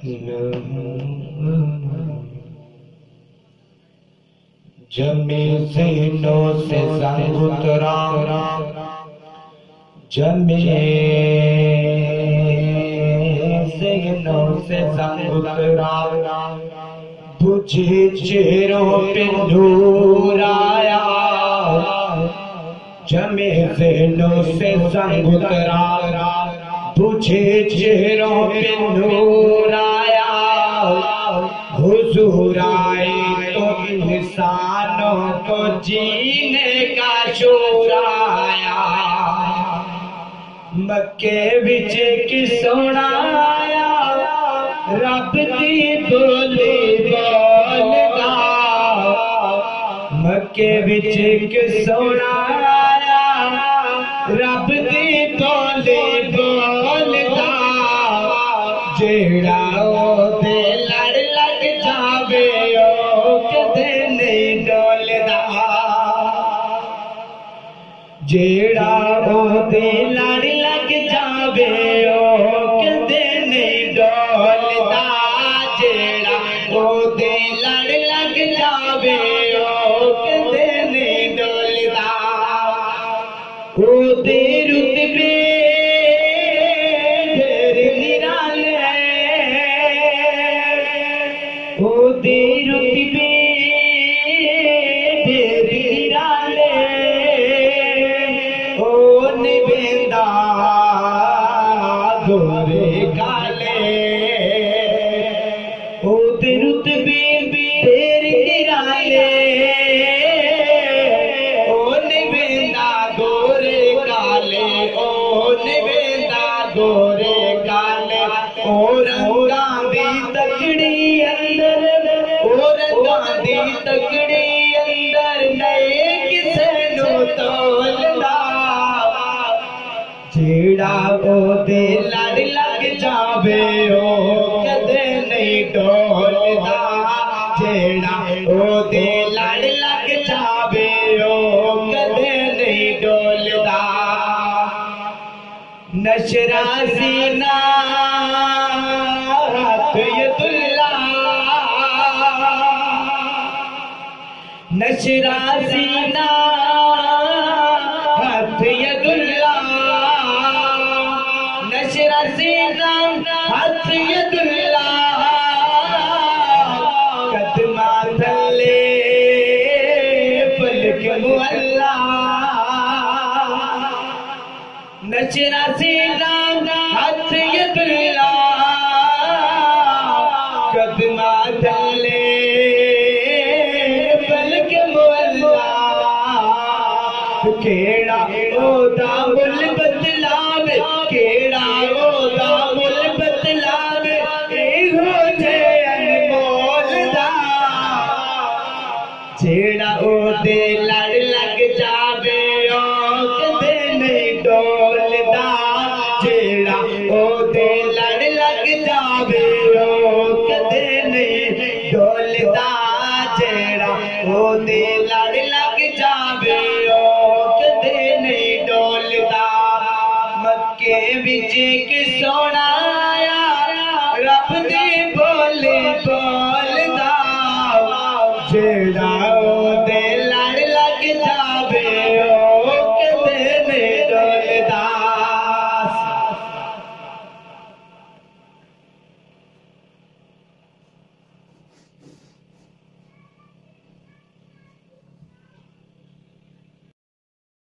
जमे ज़हनों से ज़ंग उतरा, जमे ज़हनों से ज़ंग उतरा, बुझे चेहरों पे नूर आया। जमे ज़हनों से ज़ंग उतरा, बुझे चेहरों पे नूर आया। हुजूर आए तो इंसानों को जीने का शोर आया। मक्के विच की सोना आया, रब दी बोली बोलदा। मक्के विच की सोना आया, रब दी बोली बोलदा। जेड़ा ओदे लड़ लग जावे ओ कदे नहीं डोलदा। जेड़ा ओदे लड़ लग जावे ओ कदे नहीं डोलदा। जेड़ा ओदे लड़ लग जावे ओ कदे नहीं डोलदा। ओदे रुतबे ओदे रुतबे तेरे निराले। ओ निवेंदा गोरे काले। ओदे रुतबे तेरे निराले। ओ निवेंदा गोरे काले। ओ निवेंदा गोरे काले। ओ रंगा दी तकड़ी अंदर, ओ रंगा दी तकड़ी अंदर नए किसे नो तोलदा। जेड़ा ओदे लड़ लग जावे ओ कदे नहीं डोलदा। जेड़ा ओदे लड़ लग जावे ओ कदे नहीं डोलदा। नशरा सीना नशरा सीना हथ यदुल्ला। नशरा सीना हथ यदुल्ला। कदमा थले पलक मुअल्ला। नशरा सीना हथ यदुल्ला। कदमा थले केड़ा ओदा मुल बदलावे। केड़ा ओदा मुल